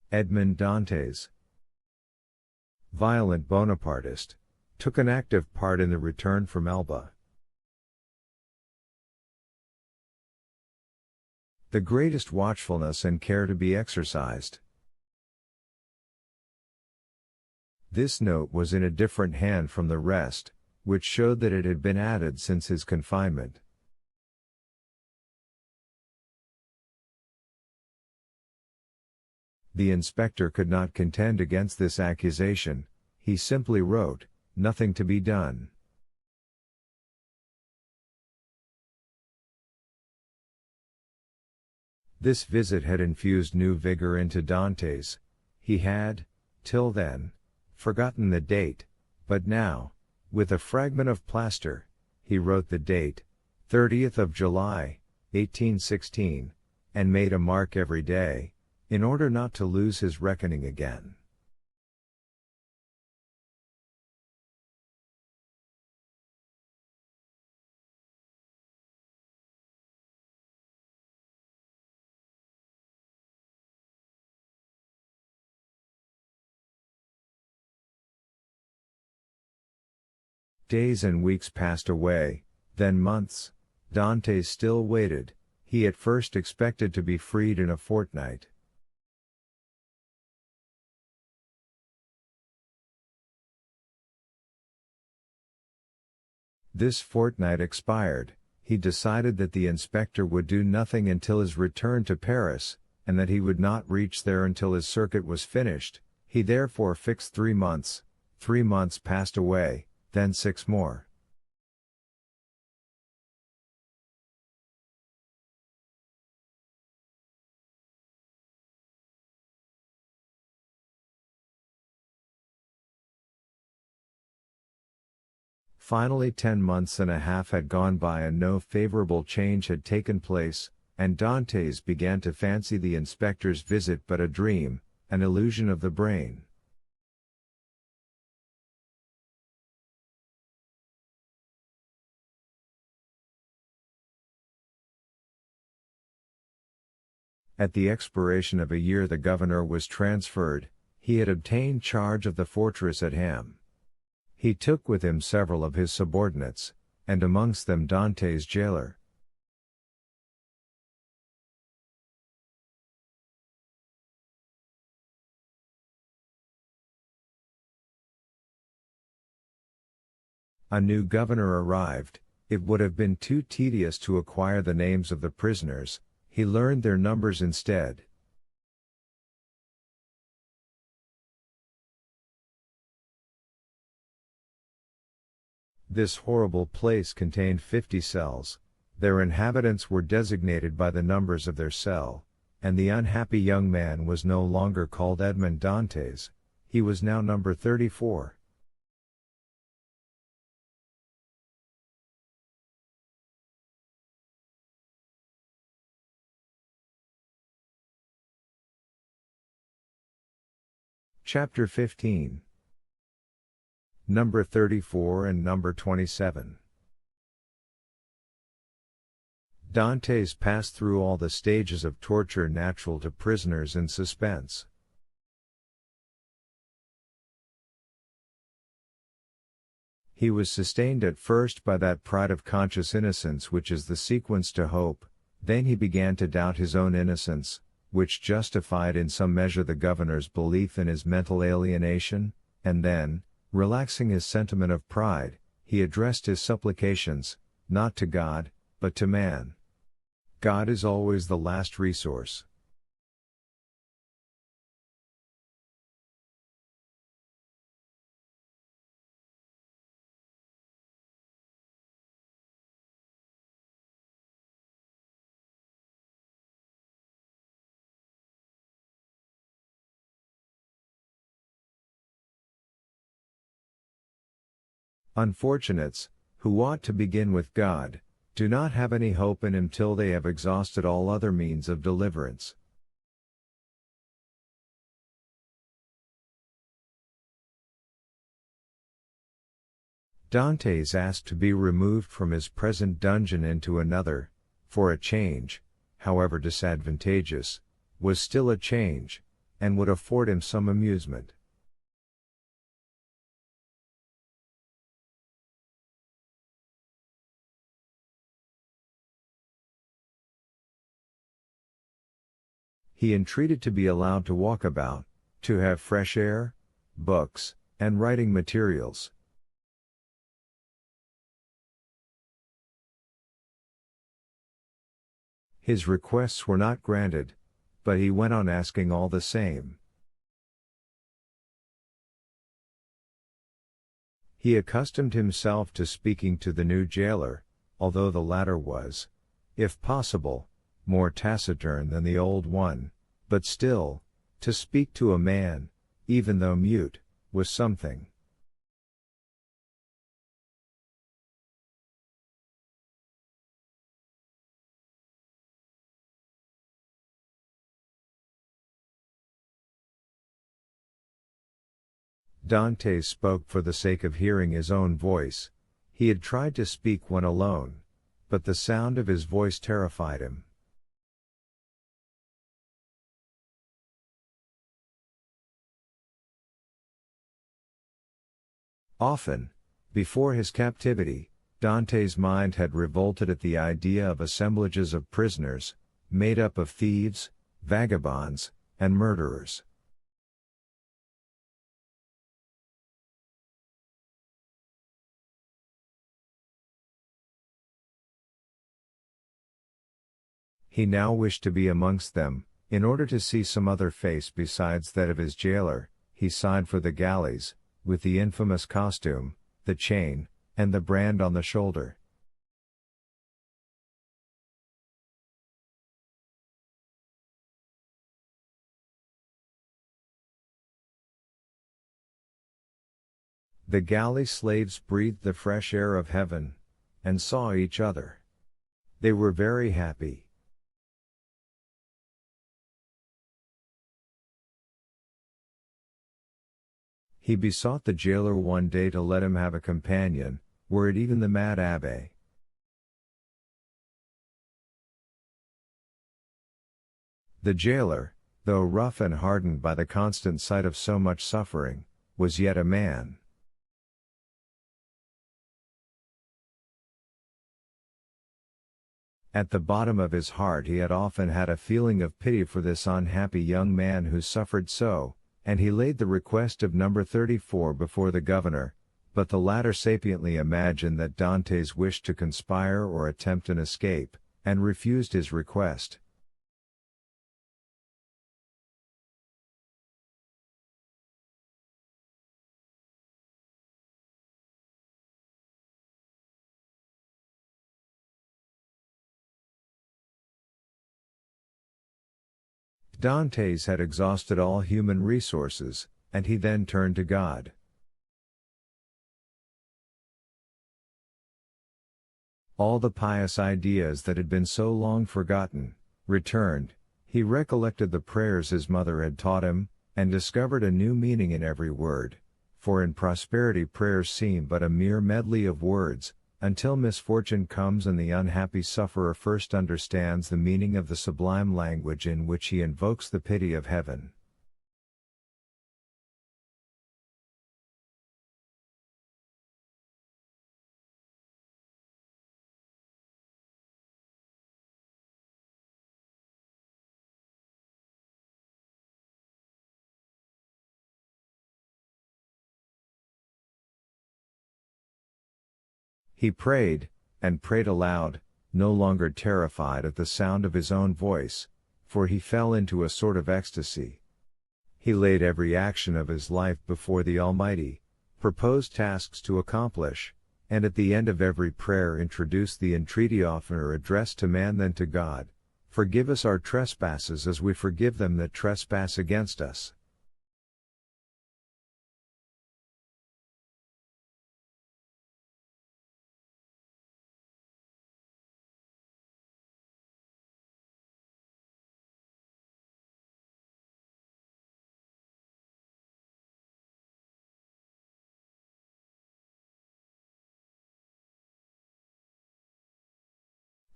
Edmond Dantes, violent Bonapartist, took an active part in the return from Elba. The greatest watchfulness and care to be exercised. This note was in a different hand from the rest, which showed that it had been added since his confinement. The inspector could not contend against this accusation. He simply wrote, "Nothing to be done." This visit had infused new vigor into Dantes. He had, till then, forgotten the date, but now, with a fragment of plaster, he wrote the date, 30th of July, 1816, and made a mark every day, in order not to lose his reckoning again. Days and weeks passed away, then months. Dantes still waited. He at first expected to be freed in a fortnight. This fortnight expired. He decided that the inspector would do nothing until his return to Paris, and that he would not reach there until his circuit was finished. He therefore fixed 3 months. 3 months passed away, then 6 more. Finally 10 months and a half had gone by and no favorable change had taken place, and Dantes began to fancy the inspector's visit but a dream, an illusion of the brain. At the expiration of a year the governor was transferred. He had obtained charge of the fortress at Ham. He took with him several of his subordinates, and amongst them Dantes' jailer. A new governor arrived. It would have been too tedious to acquire the names of the prisoners. He learned their numbers instead. This horrible place contained 50 cells. Their inhabitants were designated by the numbers of their cell, and the unhappy young man was no longer called Edmond Dantes. He was now number 34. Chapter 15. Number 34 and number 27. Dantes passed through all the stages of torture natural to prisoners in suspense. He was sustained at first by that pride of conscious innocence which is the sequence to hope, then he began to doubt his own innocence, which justified in some measure the governor's belief in his mental alienation, and then, relaxing his sentiment of pride, he addressed his supplications, not to God, but to man. God is always the last resource. Unfortunates, who ought to begin with God, do not have any hope in Him till they have exhausted all other means of deliverance. Dantes asked to be removed from his present dungeon into another, for a change, however disadvantageous, was still a change. and would afford him some amusement. He entreated to be allowed to walk about, to have fresh air, books, and writing materials. His requests were not granted, but he went on asking all the same. He accustomed himself to speaking to the new jailer, although the latter was, if possible, more taciturn than the old one, but still, to speak to a man, even though mute, was something. Dante spoke for the sake of hearing his own voice. He had tried to speak when alone, but the sound of his voice terrified him. Often, before his captivity, Dante's mind had revolted at the idea of assemblages of prisoners, made up of thieves, vagabonds, and murderers. He now wished to be amongst them, in order to see some other face besides that of his jailer. He sighed for the galleys, with the infamous costume, the chain, and the brand on the shoulder. The galley slaves breathed the fresh air of heaven, and saw each other. They were very happy. He besought the jailer one day to let him have a companion, were it even the mad abbé. The jailer, though rough and hardened by the constant sight of so much suffering, was yet a man. At the bottom of his heart he had often had a feeling of pity for this unhappy young man who suffered so, and he laid the request of number 34 before the governor, but the latter sapiently imagined that Dante's wished to conspire or attempt an escape, and refused his request. Dante's had exhausted all human resources, and he then turned to God. All the pious ideas that had been so long forgotten, returned. He recollected the prayers his mother had taught him, and discovered a new meaning in every word, for in prosperity prayers seem but a mere medley of words, until misfortune comes and the unhappy sufferer first understands the meaning of the sublime language in which he invokes the pity of heaven. He prayed, and prayed aloud, no longer terrified at the sound of his own voice, for he fell into a sort of ecstasy. He laid every action of his life before the Almighty, proposed tasks to accomplish, and at the end of every prayer introduced the entreaty oftener addressed to man than to God: "Forgive us our trespasses as we forgive them that trespass against us."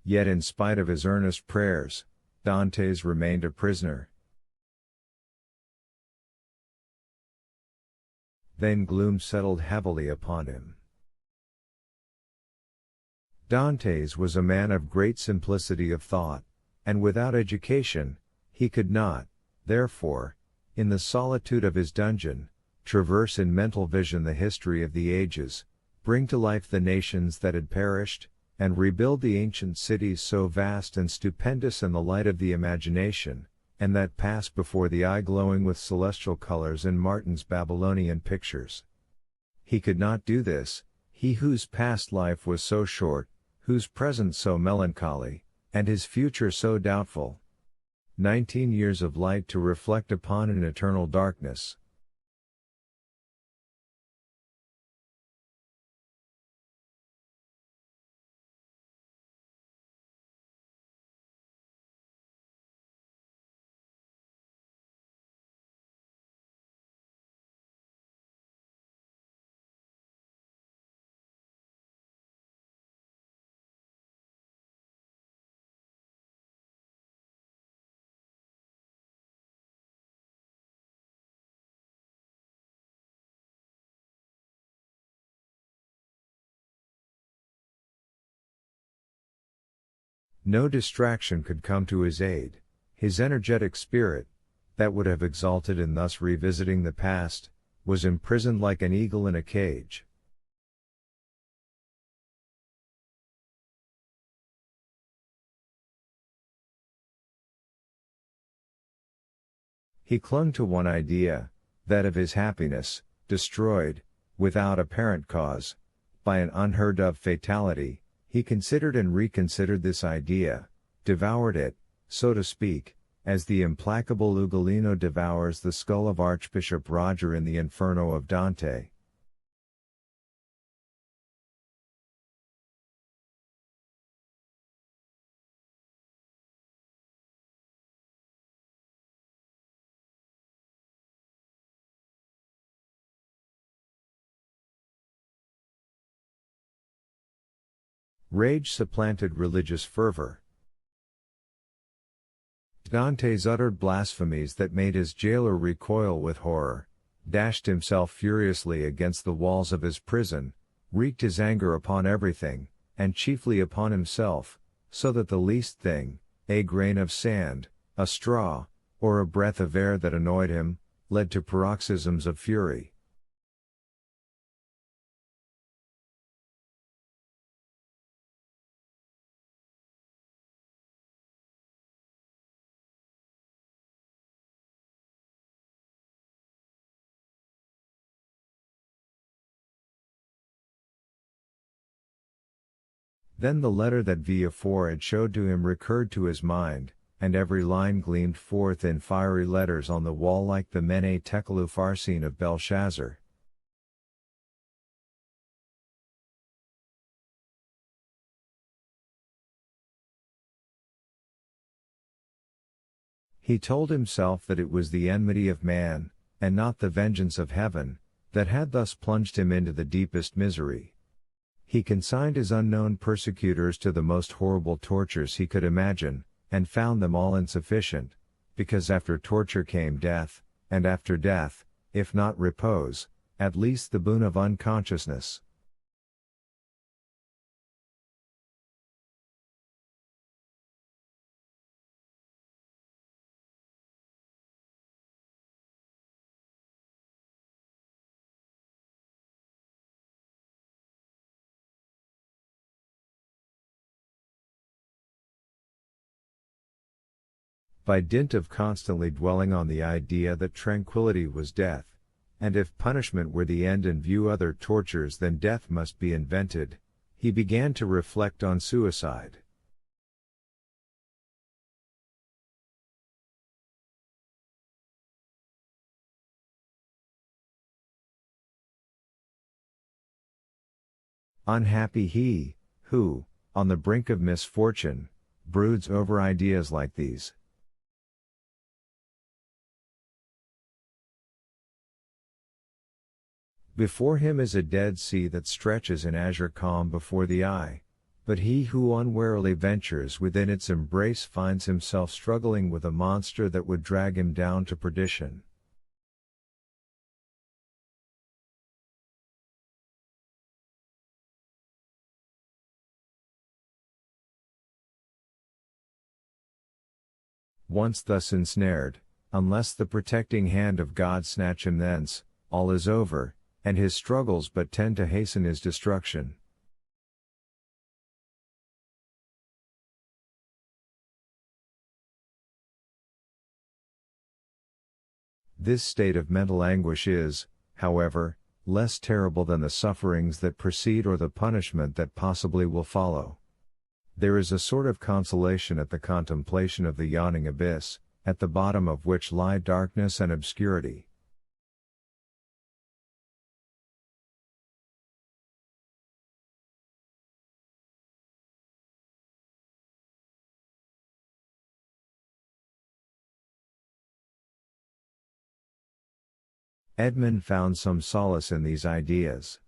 Yet in spite of his earnest prayers, Dante's remained a prisoner. Then gloom settled heavily upon him. Dantes was a man of great simplicity of thought, and without education, he could not, therefore, in the solitude of his dungeon, traverse in mental vision the history of the ages, bring to life the nations that had perished, and rebuild the ancient cities so vast and stupendous in the light of the imagination, and that passed before the eye glowing with celestial colors in Martin's Babylonian pictures. He could not do this, he whose past life was so short, whose present so melancholy, and his future so doubtful. 19 years of light to reflect upon in eternal darkness. No distraction could come to his aid. His energetic spirit, that would have exulted in thus revisiting the past, was imprisoned like an eagle in a cage. He clung to one idea, that of his happiness, destroyed, without apparent cause, by an unheard of fatality. He considered and reconsidered this idea, devoured it, so to speak, as the implacable Ugolino devours the skull of Archbishop Roger in the Inferno of Dante. Rage supplanted religious fervor. Dantes uttered blasphemies that made his jailer recoil with horror, dashed himself furiously against the walls of his prison, wreaked his anger upon everything, and chiefly upon himself, so that the least thing, a grain of sand, a straw, or a breath of air that annoyed him, led to paroxysms of fury. Then the letter that Villefort had showed to him recurred to his mind, and every line gleamed forth in fiery letters on the wall like the Mene Tekel Upharsin of Belshazzar. He told himself that it was the enmity of man, and not the vengeance of heaven, that had thus plunged him into the deepest misery. He consigned his unknown persecutors to the most horrible tortures he could imagine, and found them all insufficient, because after torture came death, and after death, if not repose, at least the boon of unconsciousness. By dint of constantly dwelling on the idea that tranquility was death, and if punishment were the end in view other tortures than death must be invented, he began to reflect on suicide. Unhappy he, who, on the brink of misfortune, broods over ideas like these. Before him is a dead sea that stretches in azure calm before the eye, but he who unwarily ventures within its embrace finds himself struggling with a monster that would drag him down to perdition. Once thus ensnared, unless the protecting hand of God snatch him thence, all is over, and his struggles but tend to hasten his destruction. This state of mental anguish is, however, less terrible than the sufferings that precede or the punishment that possibly will follow. There is a sort of consolation at the contemplation of the yawning abyss, at the bottom of which lie darkness and obscurity. Edmund found some solace in these ideas.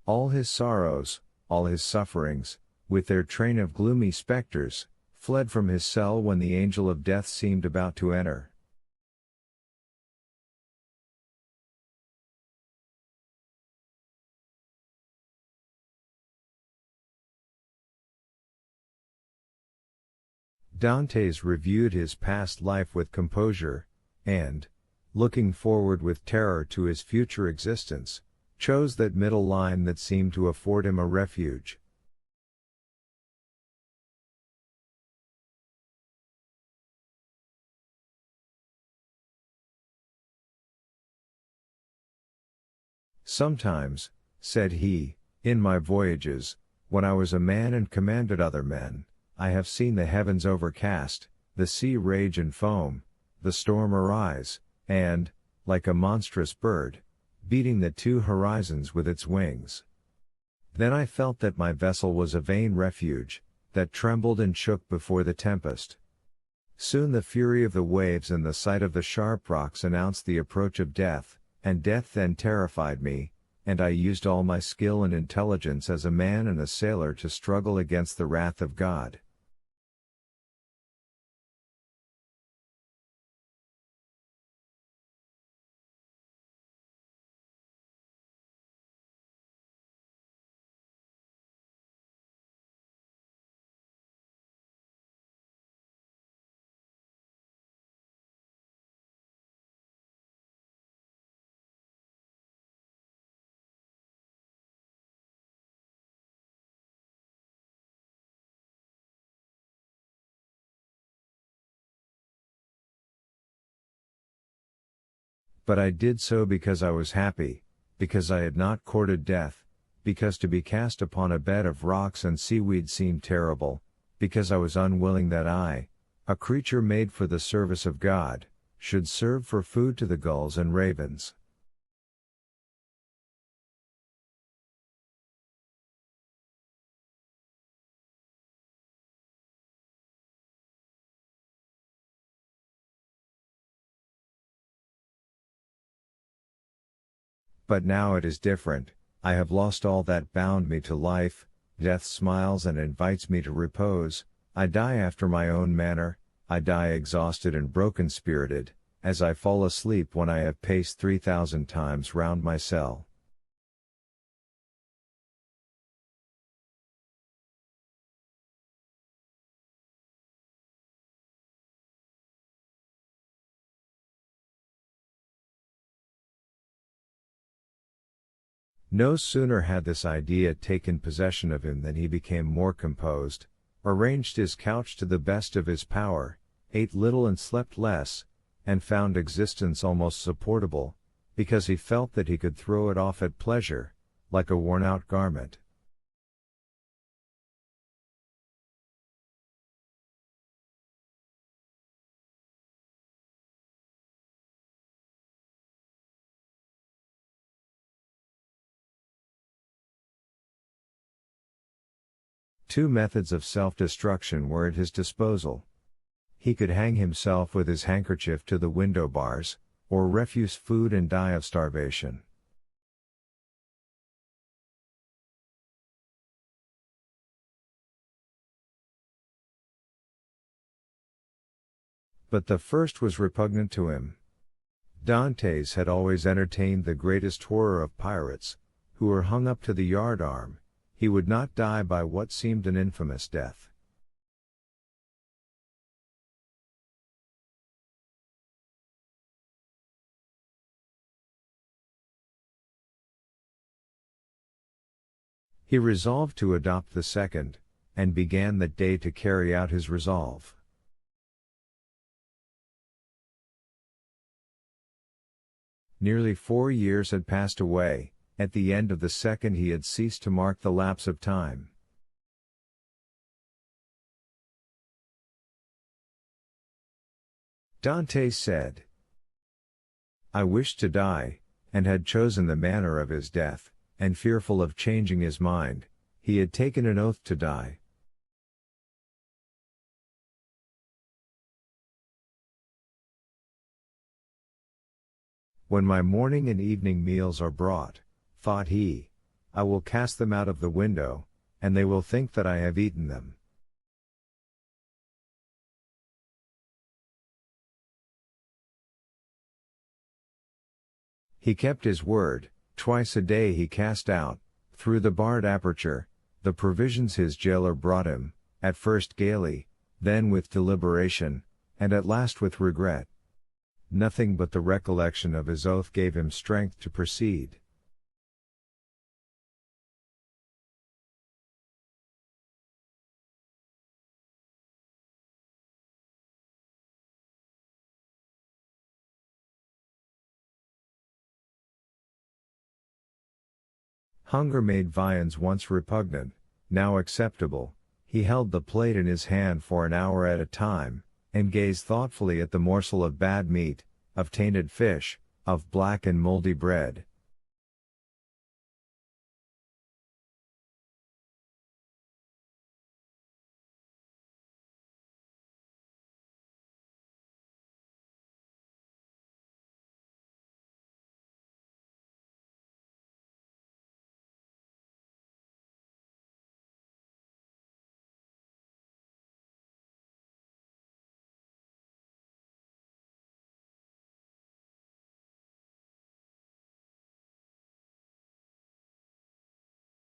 All his sorrows, all his sufferings, with their train of gloomy spectres, fled from his cell when the angel of death seemed about to enter. Dantes reviewed his past life with composure, and, looking forward with terror to his future existence, chose that middle line that seemed to afford him a refuge. Sometimes, said he, in my voyages, when I was a man and commanded other men, I have seen the heavens overcast, the sea rage and foam, the storm arise, and, like a monstrous bird, beating the two horizons with its wings. Then I felt that my vessel was a vain refuge, that trembled and shook before the tempest. Soon the fury of the waves and the sight of the sharp rocks announced the approach of death, and death then terrified me, and I used all my skill and intelligence as a man and a sailor to struggle against the wrath of God. But I did so because I was happy, because I had not courted death, because to be cast upon a bed of rocks and seaweed seemed terrible, because I was unwilling that I, a creature made for the service of God, should serve for food to the gulls and ravens. But now it is different, I have lost all that bound me to life, death smiles and invites me to repose, I die after my own manner, I die exhausted and broken-spirited, as I fall asleep when I have paced 3,000 times round my cell. No sooner had this idea taken possession of him than he became more composed, arranged his couch to the best of his power, ate little and slept less, and found existence almost supportable, because he felt that he could throw it off at pleasure, like a worn-out garment. Two methods of self-destruction were at his disposal. He could hang himself with his handkerchief to the window bars, or refuse food and die of starvation. But the first was repugnant to him. Dantes had always entertained the greatest horror of pirates, who were hung up to the yardarm. He would not die by what seemed an infamous death. He resolved to adopt the second, and began that day to carry out his resolve. Nearly 4 years had passed away. At the end of the second he had ceased to mark the lapse of time. Dante said, "I wished to die, and had chosen the manner of his death, and fearful of changing his mind, he had taken an oath to die." When my morning and evening meals are brought, thought he, I will cast them out of the window, and they will think that I have eaten them. He kept his word. Twice a day he cast out, through the barred aperture, the provisions his jailer brought him, at first gaily, then with deliberation, and at last with regret. Nothing but the recollection of his oath gave him strength to proceed. Hunger made viands once repugnant, now acceptable. He held the plate in his hand for an hour at a time, and gazed thoughtfully at the morsel of bad meat, of tainted fish, of black and moldy bread,